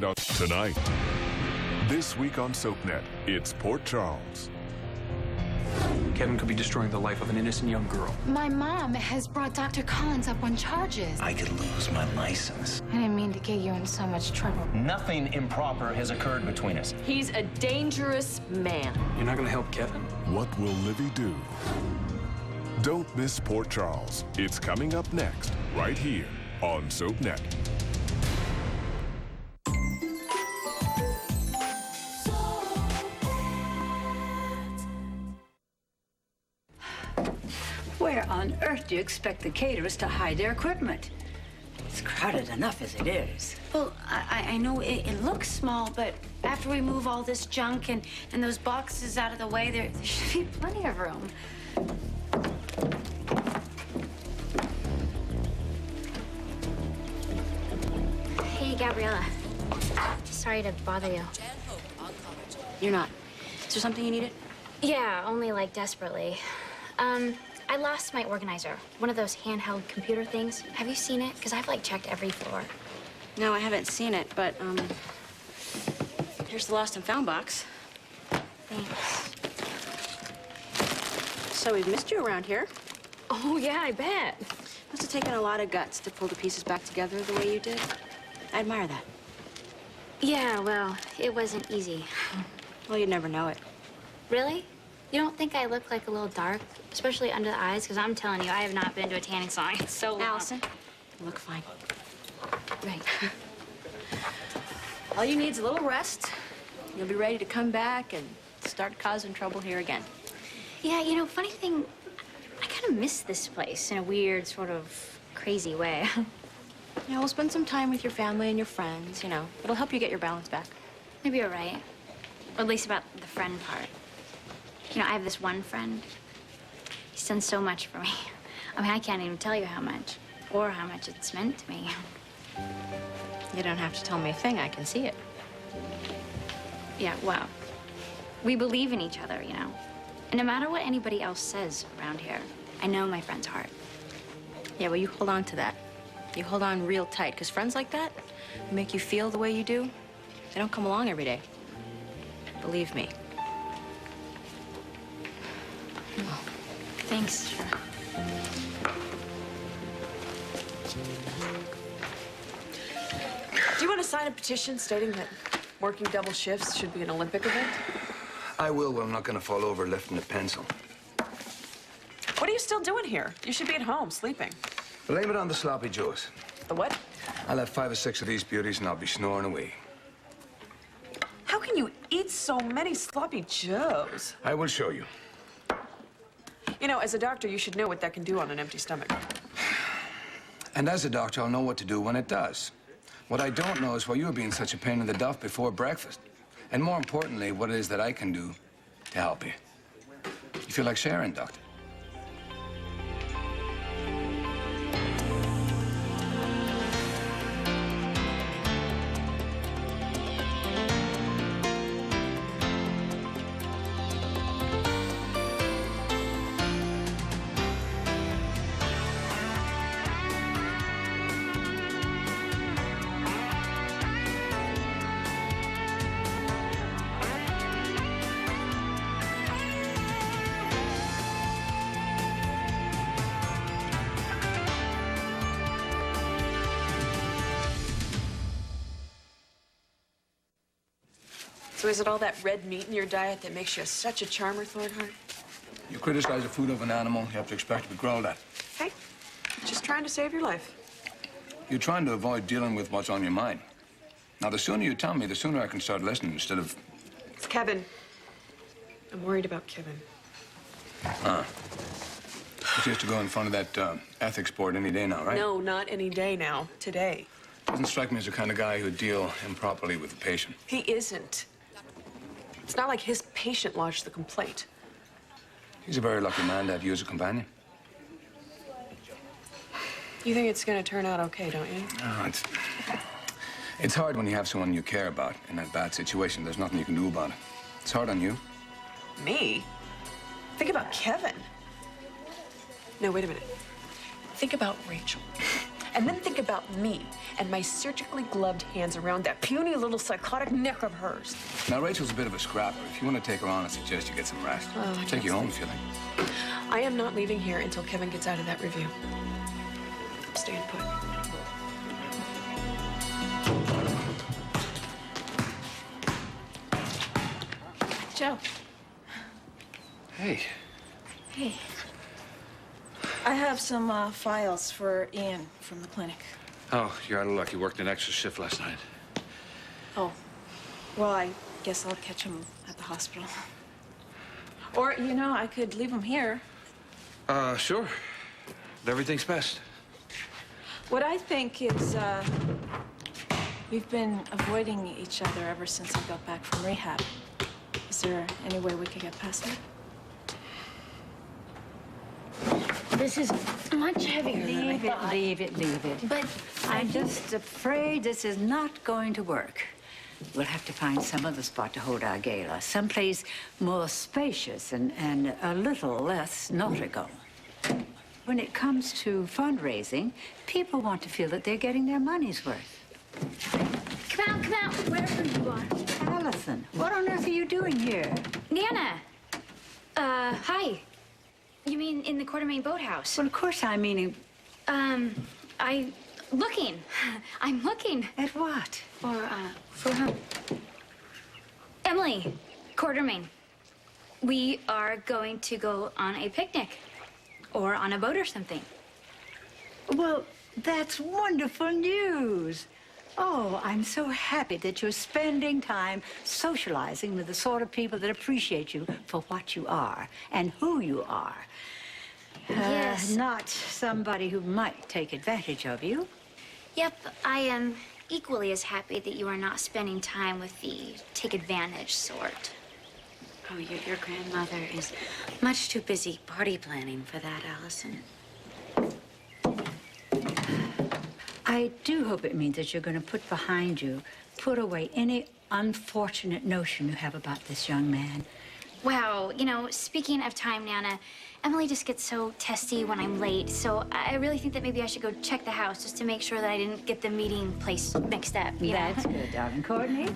Now, tonight, this week on SoapNet, it's Port Charles. Kevin could be destroying the life of an innocent young girl. My mom has brought Dr. Collins up on charges. I could lose my license. I didn't mean to get you in so much trouble. Nothing improper has occurred between us. He's a dangerous man. You're not going to help Kevin? What will Livy do? Don't miss Port Charles. It's coming up next, right here on SoapNet. Where on earth do you expect the caterers to hide their equipment? It's crowded enough as it is. Well, I know it looks small, but after we move all this junk and those boxes out of the way, there should be plenty of room. Hey, Gabriella. Sorry to bother you. You're not. Is there something you needed? Yeah, only like desperately. I lost my organizer. One of those handheld computer things. Have you seen it? Because I've like checked every floor. No, I haven't seen it, but here's the lost and found box. Thanks. So we've missed you around here. Oh, yeah, I bet. Must have taken a lot of guts to pull the pieces back together the way you did. I admire that. Yeah, well, it wasn't easy. Well, you'd never know it. Really? You don't think I look like a little dark, especially under the eyes? Because I'm telling you, I have not been to a tanning salon in so long. Allison, you look fine. Right. All you need is a little rest. You'll be ready to come back and start causing trouble here again. Yeah, you know, funny thing, I kind of miss this place in a weird, sort of crazy way. Yeah, we'll spend some time with your family and your friends, you know. It'll help you get your balance back. Maybe you're right. Or at least about the friend part. You know, I have this one friend. He's done so much for me. I mean, I can't even tell you how much. Or how much it's meant to me. You don't have to tell me a thing. I can see it. Yeah, well, we believe in each other, you know. And no matter what anybody else says around here, I know my friend's heart. Yeah, well, you hold on to that. You hold on real tight, because friends like that, who make you feel the way you do, they don't come along every day. Believe me. Oh, thanks. Sure. Do you want to sign a petition stating that working double shifts should be an Olympic event? I will, but I'm not going to fall over lifting a pencil. What are you still doing here? You should be at home, sleeping. Blame it on the sloppy joes. The what? I'll have 5 or 6 of these beauties and I'll be snoring away. How can you eat so many sloppy joes? I will show you. You know, as a doctor, you should know what that can do on an empty stomach. And as a doctor, I'll know what to do when it does. What I don't know is why you were being such a pain in the duff before breakfast. And more importantly, what it is that I can do to help you. You feel like sharing, doctor? So is it all that red meat in your diet that makes you such a charmer, Thornhart? You criticize the food of an animal, you have to expect to be growled at. Hey, just trying to save your life. You're trying to avoid dealing with what's on your mind. Now, the sooner you tell me, the sooner I can start listening instead of... It's Kevin. I'm worried about Kevin. He's used to go in front of that ethics board any day now, right? No, not any day now. Today. Doesn't strike me as the kind of guy who'd deal improperly with the patient. He isn't. It's not like his patient lodged the complaint. He's a very lucky man to have you as a companion. You think it's gonna turn out okay, don't you? No, it's hard when you have someone you care about in a bad situation. There's nothing you can do about it. It's hard on you. Me? Think about Kevin. No, wait a minute. Think about Rachel. And then think about me and my surgically gloved hands around that puny little psychotic neck of hers. Now, Rachel's a bit of a scrapper. If you want to take her on, I suggest you get some rest. Take you home if you like. I am not leaving here until Kevin gets out of that review. I'm staying put. Joe. Hey. Hey. I have some files for Ian from the clinic. Oh, you're out of luck. You worked an extra shift last night. Oh. Well, I guess I'll catch him at the hospital. Or, you know, I could leave him here. Sure. Everything's best. What I think is, we've been avoiding each other ever since I got back from rehab. Is there any way we could get past that? This is much heavier than I thought. Leave it. But I'm just afraid this is not going to work. We'll have to find some other spot to hold our gala. Someplace more spacious and a little less nautical. When it comes to fundraising, people want to feel that they're getting their money's worth. Come out, wherever you are. Allison, what on earth are you doing here? Nana. Hi. You mean in the Quartermain boathouse? Well, of course I'm meaning... Looking. I'm looking. At what? For whom? Emily, Quartermain. We are going to go on a picnic. Or on a boat or something. Well, that's wonderful news. Oh, I'm so happy that you're spending time socializing with the sort of people that appreciate you for what you are and who you are. Yes. Not somebody who might take advantage of you. Yep, I am equally as happy that you are not spending time with the take advantage sort. Oh, your grandmother is much too busy party planning for that, Allison. I do hope it means that you're going to put away any unfortunate notion you have about this young man. Wow, you know, speaking of time, Nana, Emily just gets so testy when I'm late, so I really think that maybe I should go check the house just to make sure that I didn't get the meeting place mixed up, you know? That's good, darling. Courtney,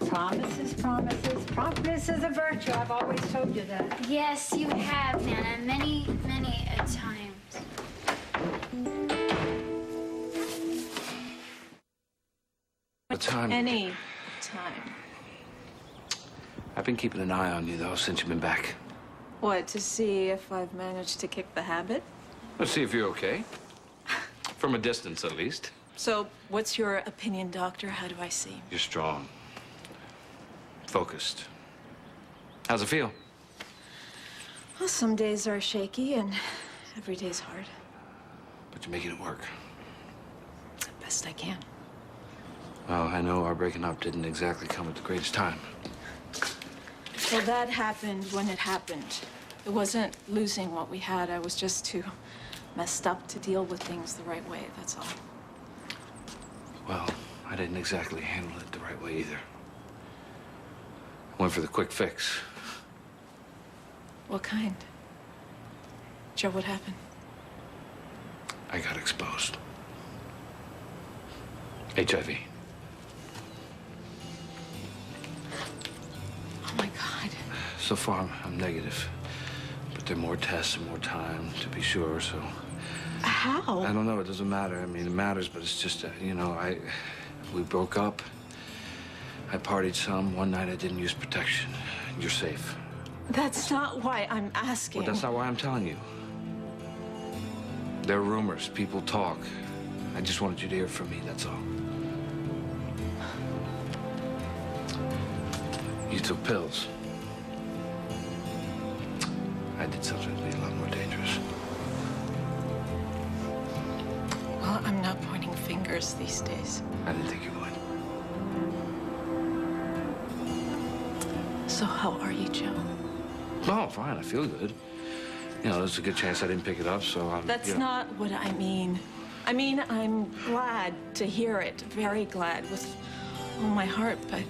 promises. Promise is a virtue. I've always told you that. Yes, you have, Nana, many a times. Any time. I've been keeping an eye on you, though, since you've been back. What, to see if I've managed to kick the habit? Let's see if you're okay. From a distance, at least. So, what's your opinion, doctor? How do I seem? You're strong. Focused. How's it feel? Well, some days are shaky and every day's hard. But you're making it work. Best I can. Well, I know our breaking up didn't exactly come at the greatest time. Well, that happened when it happened. It wasn't losing what we had. I was just too messed up to deal with things the right way, that's all. Well, I didn't exactly handle it the right way either. I went for the quick fix. What kind? Joe, what happened? I got exposed. HIV. Oh, my God. So far, I'm negative. But there are more tests and more time to be sure, so... How? I don't know. It doesn't matter. I mean, it matters, but it's just, you know, we broke up. I partied some. One night I didn't use protection. You're safe. That's not why I'm asking. Well, that's not why I'm telling you. There are rumors. People talk. I just wanted you to hear from me, that's all. You took pills. I did something a lot more dangerous. Well, I'm not pointing fingers these days. I didn't think you would. So how are you, Joe? Oh, fine. I feel good. You know, there's a good chance I didn't pick it up, so I'm... That's you know. not what I mean. I mean, I'm glad to hear it. Very glad with all my heart, but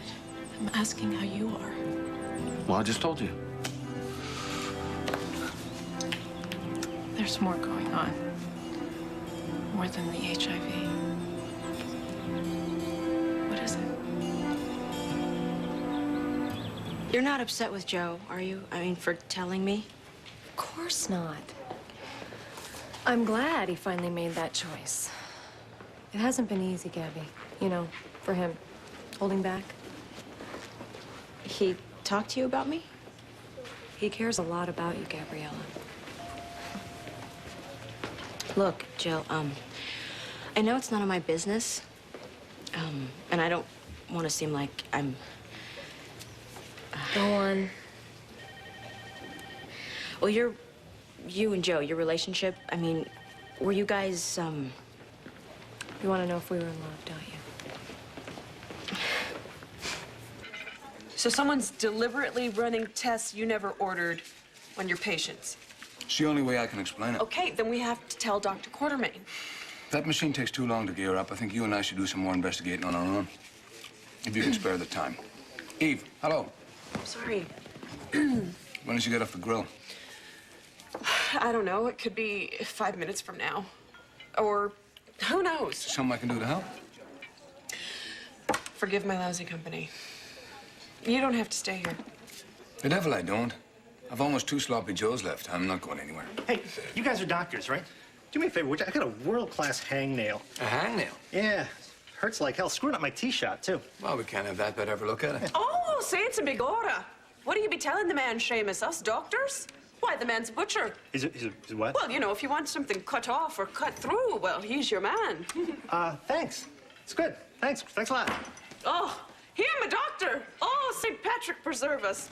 I'm asking how you are. Well, I just told you. There's more going on. more than the HIV. What is it? You're not upset with Joe, are you? I mean, for telling me? Of course not. I'm glad he finally made that choice. It hasn't been easy, Gabby. You know, for him, holding back. He talked to you about me? He cares a lot about you, Gabriella. Look, Jill, I know it's none of my business, and I don't want to seem like I'm... Go on. Well, you and Joe, your relationship, I mean, were you guys, You want to know if we were in love, don't you? So someone's deliberately running tests you never ordered on your patients. It's the only way I can explain it. Okay, then we have to tell Dr. Quartermain. That machine takes too long to gear up. I think you and I should do some more investigating on our own. If you can spare the time. Eve, hello. Sorry. When did you get off the grill? I don't know. It could be 5 minutes from now. Or who knows? Something I can do to help? Forgive my lousy company. You don't have to stay here. The devil I don't. I've almost 2 sloppy Joes left. I'm not going anywhere. Hey, you guys are doctors, right? Do me a favor, would you? I got a world-class hangnail. A hangnail? Yeah. Hurts like hell. Screwing up my tee shot, too. Well, we can't have that, but ever look at it. Oh, say it's a big order. What do you be telling the man, Seamus? Us doctors? Why, the man's a butcher. He's a what? Well, you know, if you want something cut off or cut through, well, he's your man. Thanks. It's good. Thanks. Thanks a lot. Oh, him, a doctor. Oh, St. Patrick preserve us.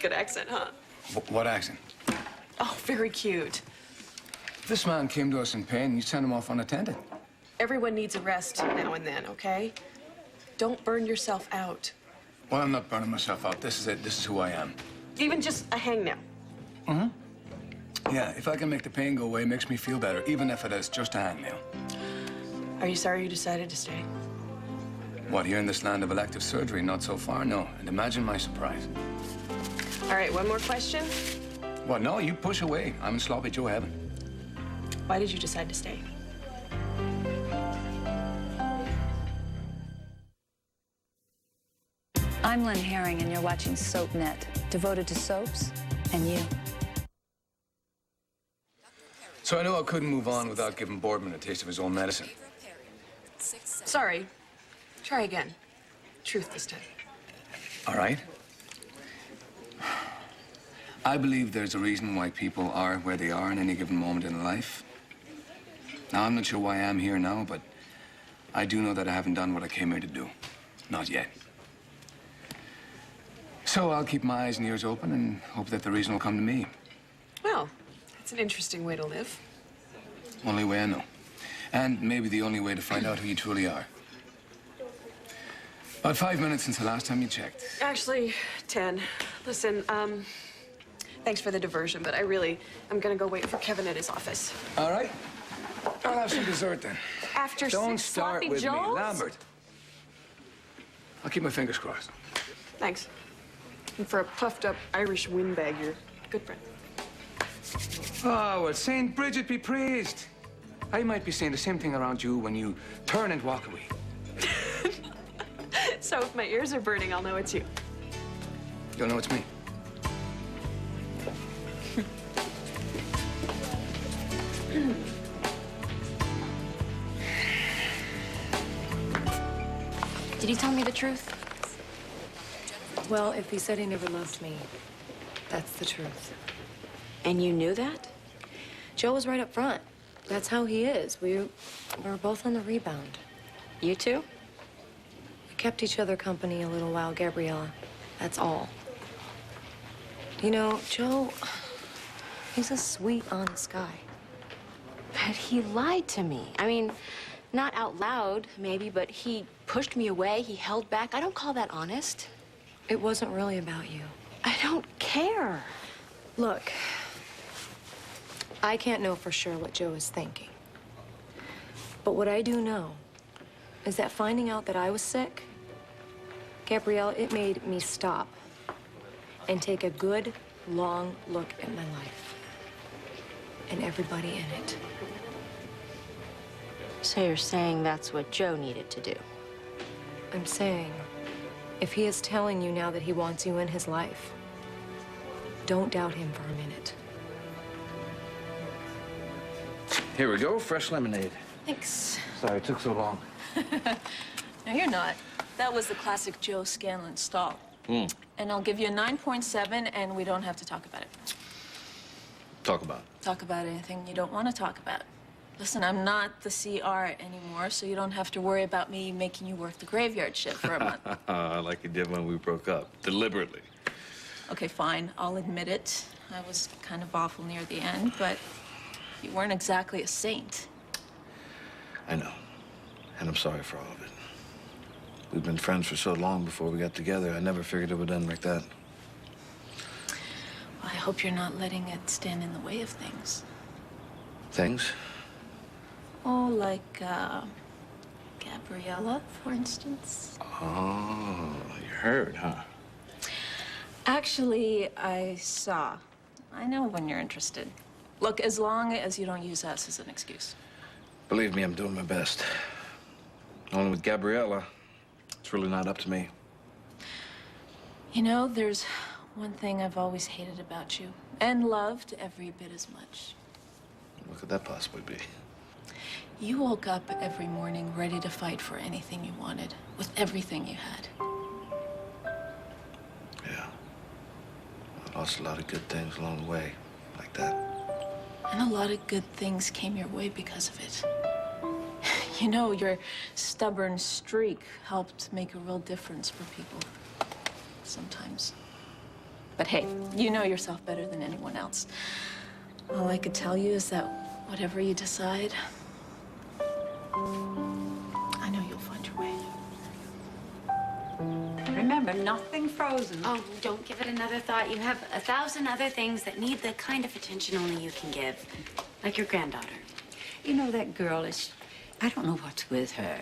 Good accent, huh? What accent? Oh, very cute. If this man came to us in pain, you'd send him off unattended. Everyone needs a rest now and then, okay? Don't burn yourself out. Well, I'm not burning myself out. This is it. This is who I am. Even just a hangnail. Mm-hmm. Yeah, if I can make the pain go away, it makes me feel better, even if it is just a hangnail. Are you sorry you decided to stay? What, here in this land of elective surgery? Not so far, no. And imagine my surprise. All right, one more question. What, no, you push away. I'm in sloppy Joe heaven. Why did you decide to stay? I'm Lynn Herring, and you're watching SoapNet, devoted to soaps and you. So I knew I couldn't move on without giving Boardman a taste of his own medicine. Sorry. Try again. Truth this time. All right. I believe there's a reason why people are where they are in any given moment in life. Now, I'm not sure why I'm here now, but I do know that I haven't done what I came here to do. Not yet. So I'll keep my eyes and ears open and hope that the reason will come to me. Well, it's an interesting way to live. Only way I know. And maybe the only way to find out who you truly are. About 5 minutes since the last time you checked. Actually, 10. Listen, thanks for the diversion, but I'm gonna go wait for Kevin at his office. All right. I'll have some dessert then. After Don't 6 start sloppy with Joes? me, Lambert. I'll keep my fingers crossed. Thanks. And for a puffed up Irish windbag, you're a good friend. Oh, well, Saint Bridget be praised. I might be saying the same thing around you when you turn and walk away. So if my ears are burning, I'll know it's you. You'll know it's me. Did he tell me the truth? Well, if he said he never loved me, that's the truth. And you knew that? Joe was right up front. That's how he is. We were both on the rebound. You two? We kept each other company a little while, Gabriella. That's all. You know, Joe, he's a sweet, honest guy. But he lied to me. I mean, not out loud, maybe, but he pushed me away. He held back. I don't call that honest. It wasn't really about you. I don't care. Look, I can't know for sure what Joe is thinking. But what I do know is that finding out that I was sick, Gabrielle, it made me stop and take a good, long look at my life. and everybody in it. So you're saying that's what Joe needed to do? I'm saying, if he is telling you now that he wants you in his life, don't doubt him for a minute. Here we go, fresh lemonade. Thanks. Sorry it took so long. No, you're not. That was the classic Joe Scanlon stall. And I'll give you a 9.7, and we don't have to talk about it. Talk about it. Talk about anything you don't want to talk about. Listen, I'm not the CR anymore, so you don't have to worry about me making you work the graveyard shift for a month. Like you did when we broke up, deliberately. Okay, fine. I'll admit it. I was kind of awful near the end, but you weren't exactly a saint. I know. And I'm sorry for all of it. We've been friends for so long before we got together. I never figured it would end like that. Well, I hope you're not letting it stand in the way of things. Things? Oh, like, Gabriella, for instance. Oh, you heard, huh? Actually, I saw. I know when you're interested. Look, as long as you don't use us as an excuse. Believe me, I'm doing my best. Only with Gabriella, it's really not up to me. You know, there's one thing I've always hated about you, and loved every bit as much. What could that possibly be? You woke up every morning ready to fight for anything you wanted, with everything you had. Yeah. I lost a lot of good things along the way, like that. And a lot of good things came your way because of it. You know, your stubborn streak helped make a real difference for people. Sometimes. But hey, you know yourself better than anyone else. All I could tell you is that whatever you decide, I know you'll find your way. Remember, nothing frozen. Oh, don't give it another thought. You have 1,000 other things that need the kind of attention only you can give. Like your granddaughter. You know, that girl is, I don't know what's with her.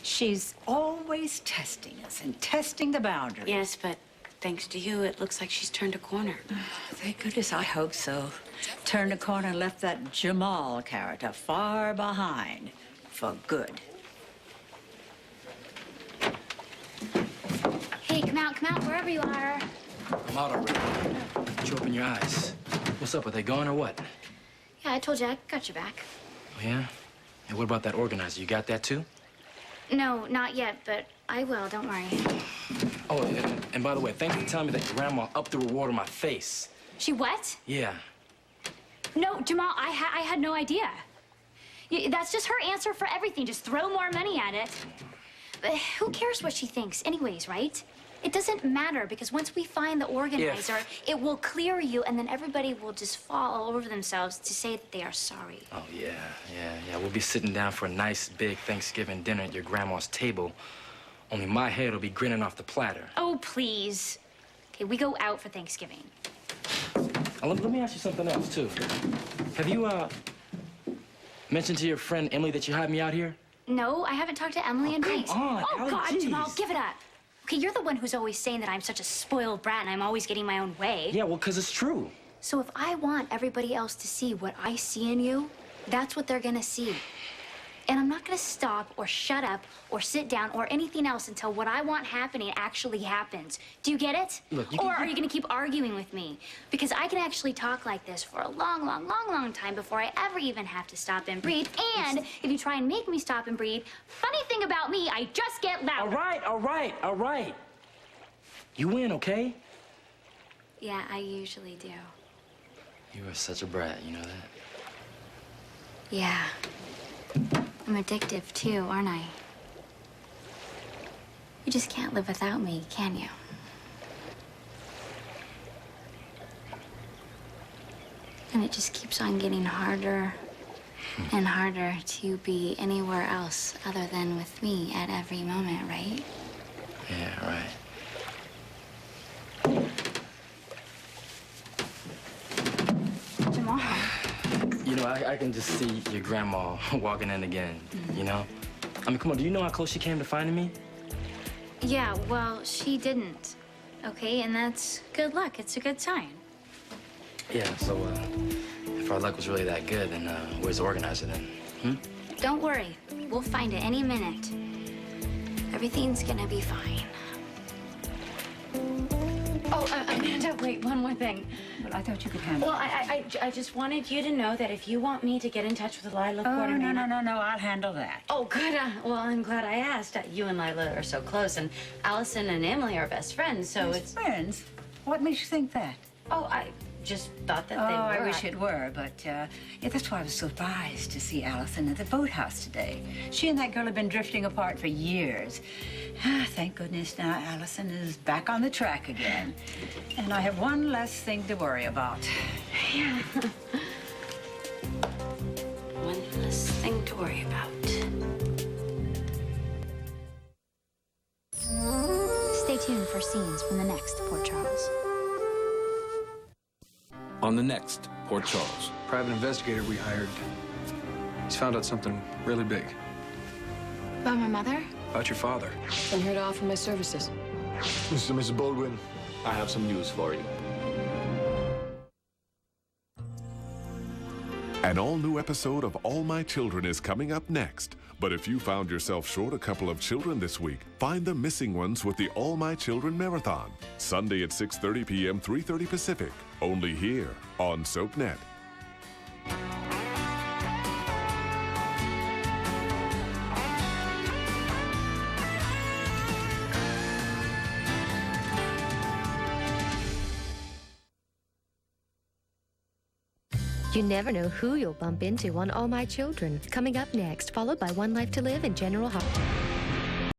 She's always testing us and testing the boundaries. Yes, but thanks to you, it looks like she's turned a corner. Thank goodness, I hope so. Turned a corner and left that Jamal character far behind. For good. Hey, come out, wherever you are. I'm out already. Did you open your eyes? What's up? Are they gone or what? Yeah, I told you I got your back. Oh, yeah? And what about that organizer? You got that too? No, not yet, but I will, don't worry. Oh, and by the way, thanks for telling me that your grandma upped the reward on my face. She what? Yeah. No, Jamal, I had no idea. That's just her answer for everything. Just throw more money at it. But who cares what she thinks anyways, right? It doesn't matter, because once we find the organizer, it will clear you, and then everybody will just fall all over themselves to say that they are sorry. Oh, yeah. We'll be sitting down for a nice, big Thanksgiving dinner at your grandma's table. Only my head will be grinning off the platter. Oh, please. Okay, we go out for Thanksgiving. Let me ask you something else, too. Have you, mentioned to your friend Emily that you had me out here? No, I haven't talked to Emily in weeks. Come on, Oh, Allie, God, geez. Jamal, give it up. Okay, you're the one who's always saying that I'm such a spoiled brat and I'm always getting my own way. Yeah, well, 'cause it's true. So if I want everybody else to see what I see in you, that's what they're gonna see. And I'm not gonna stop or shut up or sit down or anything else until what I want happening actually happens. Do you get it? Look, or are you gonna keep arguing with me? Because I can actually talk like this for a long time before I ever even have to stop and breathe. And if you try and make me stop and breathe, funny thing about me, I just get louder. All right. You win, okay? Yeah, I usually do. You are such a brat, you know that? Yeah. I'm addictive too, aren't I? You just can't live without me, can you? And it just keeps on getting harder and harder to be anywhere else other than with me at every moment, right? Yeah, right. Jamal. You know, I can just see your grandma walking in again, you know? I mean, come on, do you know how close she came to finding me? Yeah, well, she didn't. Okay, and that's good luck. It's a good sign. Yeah, so, if our luck was really that good, then where's the organizer then? Don't worry. We'll find it any minute. Everything's gonna be fine. Oh, Amanda, wait, one more thing. Well, I thought you could handle Well, it. I just wanted you to know that if you want me to get in touch with the Lila Oh, coordinator... no, I'll handle that. Oh, good. Well, I'm glad I asked. You and Lila are so close, and Allison and Emily are best friends, so it's... Friends? What makes you think that? Oh, I just thought that they Oh, were. I wish it were, but yeah, that's why I was surprised to see Allison at the boathouse today. She and that girl have been drifting apart for years. Thank goodness now Allison is back on the track again. And I have one less thing to worry about. Yeah. One less thing to worry about. Stay tuned for scenes from the next Port Charles. On the next Port Charles. Private investigator we hired. He's found out something really big. About my mother? About your father. I'm here to offer my services. Mr. Baldwin, I have some news for you. An all-new episode of All My Children is coming up next. But if you found yourself short a couple of children this week, find the missing ones with the All My Children Marathon. Sunday at 6:30 p.m., 3:30 Pacific. Only here on SoapNet. You never know who you'll bump into on All My Children. Coming up next, followed by One Life to Live and General Hospital.